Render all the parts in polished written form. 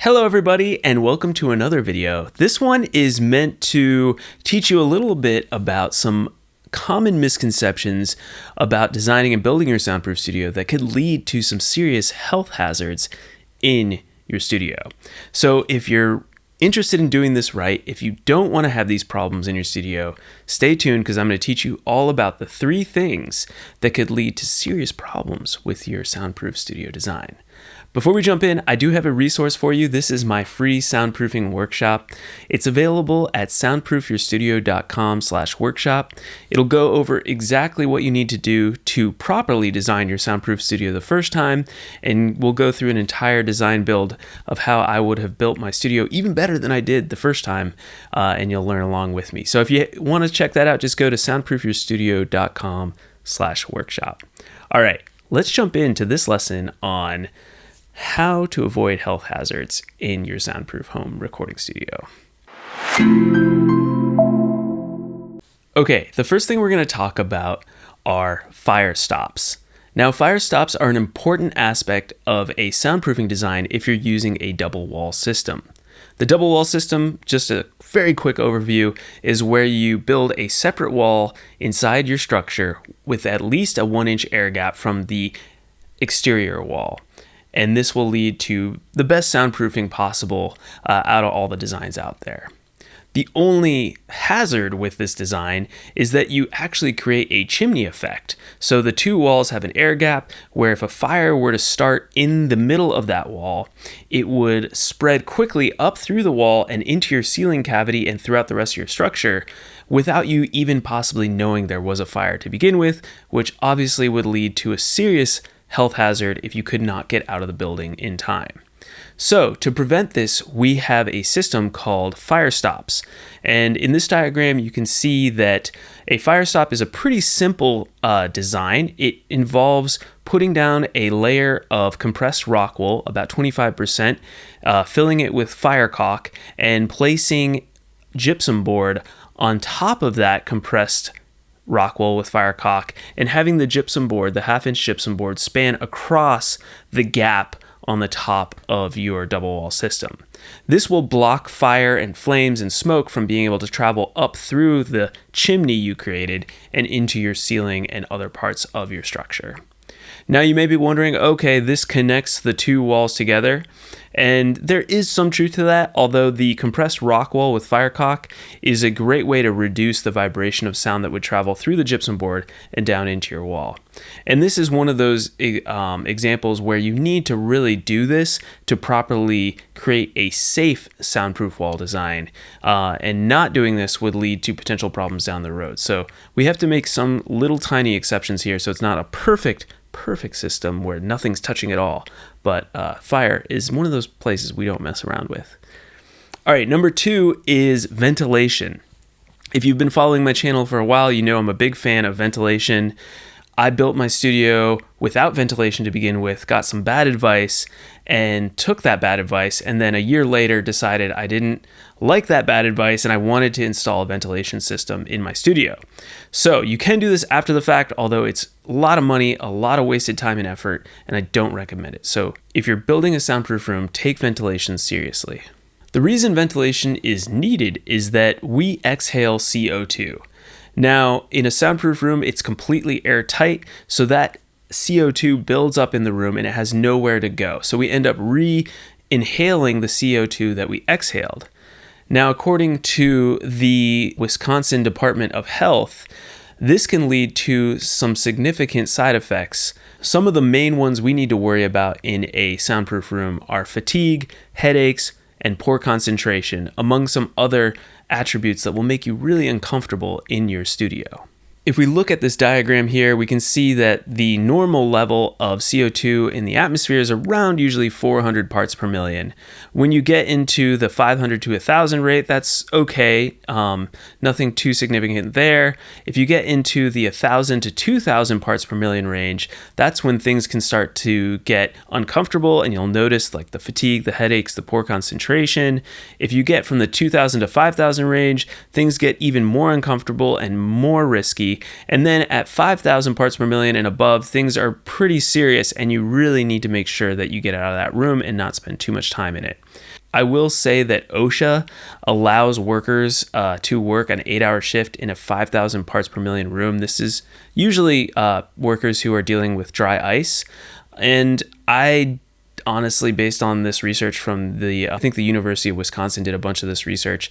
Hello everybody and welcome to another video. This one is meant to teach you a little bit about some common misconceptions about designing and building your soundproof studio that could lead to some serious health hazards in your studio. So if you're interested in doing this right, if you don't want to have these problems in your studio, stay tuned because I'm going to teach you all about the 3 things that could lead to serious problems with your soundproof studio design. Before we jump in, I do have a resource for you. This is my free soundproofing workshop. It's available at soundproofyourstudio.com/workshop. It'll go over exactly what you need to do to properly design your soundproof studio the first time, and we'll go through an entire design build of how I would have built my studio even better than I did the first time, and you'll learn along with me. So if you want to check that out, just go to soundproofyourstudio.com/workshop. All right, let's jump into this lesson on how to avoid health hazards in your soundproof home recording studio. Okay, the first thing we're going to talk about are fire stops. Now, fire stops are an important aspect of a soundproofing design if you're using a double wall system. The double wall system, just a very quick overview, is where you build a separate wall inside your structure with at least a 1-inch air gap from the exterior wall. And this will lead to the best soundproofing possible out of all the designs out there. The only hazard with this design is that you actually create a chimney effect. So the 2 walls have an air gap where if a fire were to start in the middle of that wall, it would spread quickly up through the wall and into your ceiling cavity and throughout the rest of your structure without you even possibly knowing there was a fire to begin with, which obviously would lead to a serious health hazard if you could not get out of the building in time. So to prevent this, we have a system called Firestops. And in this diagram, you can see that a Firestop is a pretty simple design. It involves putting down a layer of compressed rock wool, about 25%, filling it with fire caulk, and placing gypsum board on top of that compressed rock wool with fire caulk, and having the gypsum board, the 1/2-inch gypsum board, span across the gap on the top of your double wall system. This will block fire and flames and smoke from being able to travel up through the chimney you created and into your ceiling and other parts of your structure. Now you may be wondering, okay, this connects the 2 walls together, and there is some truth to that, although the compressed rock wool with fire caulk is a great way to reduce the vibration of sound that would travel through the gypsum board and down into your wall. And this is one of those examples where you need to really do this to properly create a safe soundproof wall design, and not doing this would lead to potential problems down the road. So we have to make some little tiny exceptions here, so it's not a perfect system where nothing's touching at all, but fire is one of those places we don't mess around with. All right, number 2 is ventilation. If you've been following my channel for a while, you know I'm a big fan of ventilation. I built my studio without ventilation to begin with, got some bad advice, and took that bad advice, and then a year later decided I didn't like that bad advice and I wanted to install a ventilation system in my studio. So you can do this after the fact, although it's a lot of money, a lot of wasted time and effort, and I don't recommend it. So if you're building a soundproof room, take ventilation seriously. The reason ventilation is needed is that we exhale CO2. Now, in a soundproof room, it's completely airtight, so that CO2 builds up in the room and it has nowhere to go. So we end up re-inhaling the CO2 that we exhaled. Now, according to the Wisconsin Department of Health, this can lead to some significant side effects. Some of the main ones we need to worry about in a soundproof room are fatigue, headaches, and poor concentration, among some other attributes that will make you really uncomfortable in your studio. If we look at this diagram here, we can see that the normal level of CO2 in the atmosphere is around usually 400 parts per million. When you get into the 500 to 1,000 rate, that's okay. Nothing too significant there. If you get into the 1,000 to 2,000 parts per million range, that's when things can start to get uncomfortable, and you'll notice like the fatigue, the headaches, the poor concentration. If you get from the 2,000 to 5,000 range, things get even more uncomfortable and more risky. humidity. And then at 5,000 parts per million and above, things are pretty serious, and you really need to make sure that you get out of that room and not spend too much time in it. I will say that OSHA allows workers to work an 8-hour shift in a 5,000 parts per million room. This is usually workers who are dealing with dry ice. And I honestly, based on this research from I think the University of Wisconsin did a bunch of this research,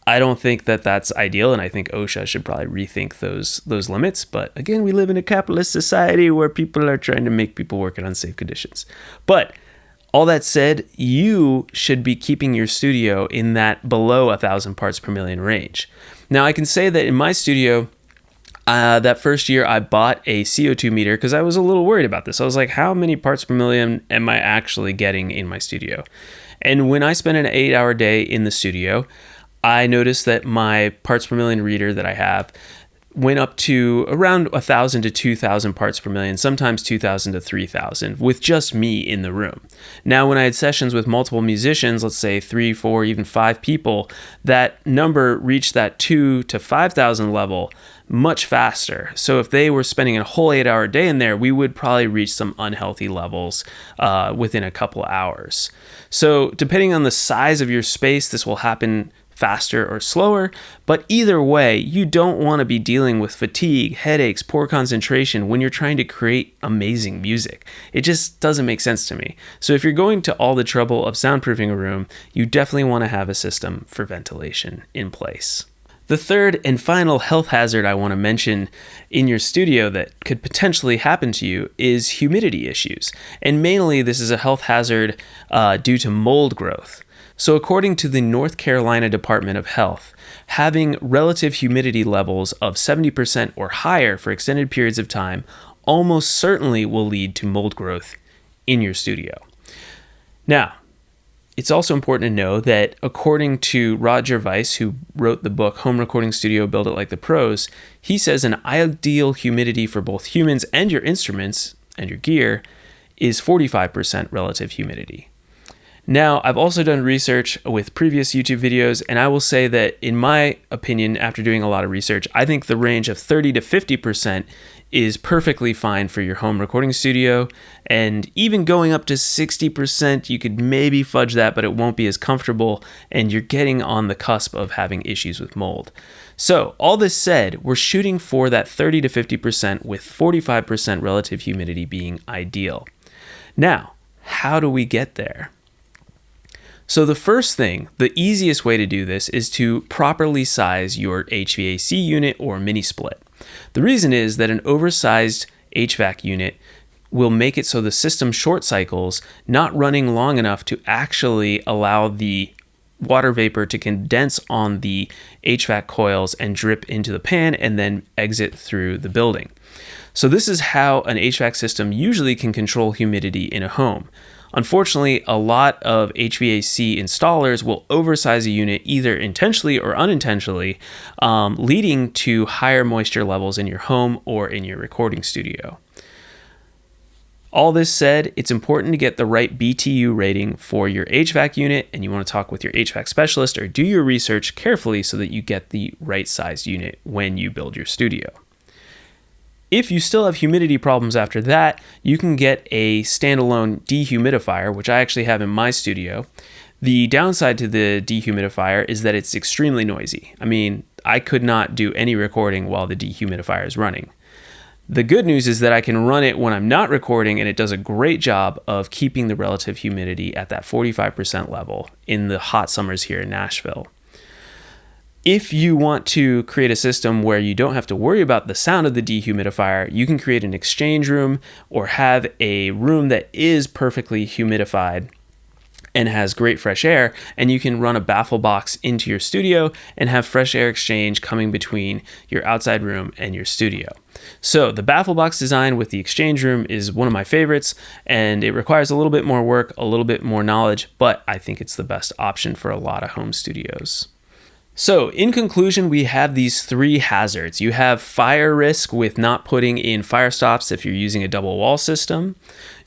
I don't think that that's ideal, and I think OSHA should probably rethink those limits. But again, we live in a capitalist society where people are trying to make people work in unsafe conditions. But all that said, you should be keeping your studio in that below 1,000 parts per million range. Now, I can say that in my studio, that first year I bought a CO2 meter because I was a little worried about this. I was like, how many parts per million am I actually getting in my studio? And when I spent an 8-hour day in the studio, I noticed that my parts per million reader that I have went up to around 1,000 to 2,000 parts per million, sometimes 2,000 to 3,000, with just me in the room. Now, when I had sessions with multiple musicians, let's say 3, 4, even 5 people, that number reached that 2 to 5,000 level much faster. So if they were spending a whole 8-hour day in there, we would probably reach some unhealthy levels within a couple hours. So depending on the size of your space, this will happen faster or slower, but either way, you don't want to be dealing with fatigue, headaches, poor concentration when you're trying to create amazing music. It just doesn't make sense to me. So if you're going to all the trouble of soundproofing a room, you definitely want to have a system for ventilation in place. The third and final health hazard I want to mention in your studio that could potentially happen to you is humidity issues. And mainly this is a health hazard due to mold growth. So according to the North Carolina Department of Health, having relative humidity levels of 70% or higher for extended periods of time almost certainly will lead to mold growth in your studio. Now, it's also important to know that according to Roger Weiss, who wrote the book Home Recording Studio, Build It Like the Pros, he says an ideal humidity for both humans and your instruments and your gear is 45% relative humidity. Now, I've also done research with previous YouTube videos, and I will say that in my opinion, after doing a lot of research, I think the range of 30 to 50% is perfectly fine for your home recording studio, and even going up to 60%, you could maybe fudge that, but it won't be as comfortable, and you're getting on the cusp of having issues with mold. So, all this said, we're shooting for that 30 to 50% with 45% relative humidity being ideal. Now, how do we get there? So the first thing, the easiest way to do this is to properly size your HVAC unit or mini split. The reason is that an oversized HVAC unit will make it so the system short cycles, not running long enough to actually allow the water vapor to condense on the HVAC coils and drip into the pan and then exit through the building. So this is how an HVAC system usually can control humidity in a home. Unfortunately, a lot of HVAC installers will oversize a unit either intentionally or unintentionally, leading to higher moisture levels in your home or in your recording studio. All this said, it's important to get the right BTU rating for your HVAC unit, and you want to talk with your HVAC specialist or do your research carefully so that you get the right size unit when you build your studio. If you still have humidity problems after that, you can get a standalone dehumidifier, which I actually have in my studio. The downside to the dehumidifier is that it's extremely noisy. I mean, I could not do any recording while the dehumidifier is running. The good news is that I can run it when I'm not recording, and it does a great job of keeping the relative humidity at that 45% level in the hot summers here in Nashville. If you want to create a system where you don't have to worry about the sound of the dehumidifier, you can create an exchange room or have a room that is perfectly humidified and has great fresh air, and you can run a baffle box into your studio and have fresh air exchange coming between your outside room and your studio. So the baffle box design with the exchange room is one of my favorites, and it requires a little bit more work, a little bit more knowledge, but I think it's the best option for a lot of home studios. So in conclusion, we have these 3 hazards. You have fire risk with not putting in Firestops if you're using a double wall system.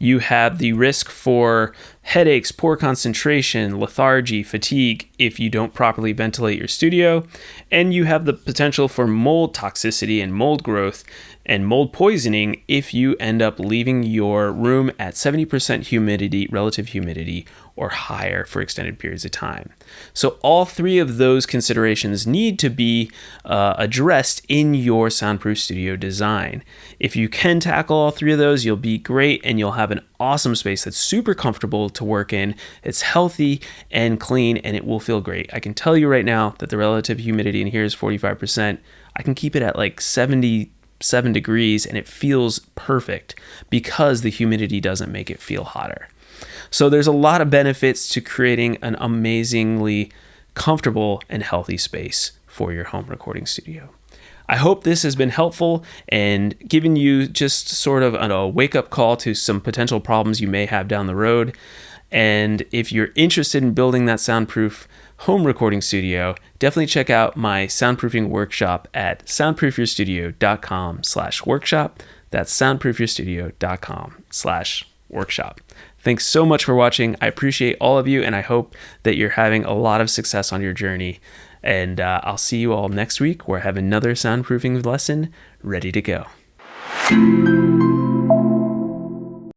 You have the risk for headaches, poor concentration, lethargy, fatigue if you don't properly ventilate your studio, and you have the potential for mold toxicity and mold growth and mold poisoning if you end up leaving your room at 70% humidity, relative humidity, or higher for extended periods of time. So all three of those considerations need to be addressed in your soundproof studio design. If you can tackle all three of those, you'll be great, and you'll have an awesome space that's super comfortable to work in. It's healthy and clean, and it will feel great. I can tell you right now that the relative humidity in here is 45%. I can keep it at like 77 degrees, and it feels perfect because the humidity doesn't make it feel hotter. So there's a lot of benefits to creating an amazingly comfortable and healthy space for your home recording studio. I hope this has been helpful and given you just sort of a wake-up call to some potential problems you may have down the road. And if you're interested in building that soundproof home recording studio, definitely check out my soundproofing workshop at soundproofyourstudio.com/workshop. That's soundproofyourstudio.com/workshop. Thanks so much for watching. I appreciate all of you, and I hope that you're having a lot of success on your journey. And I'll see you all next week where I have another soundproofing lesson ready to go.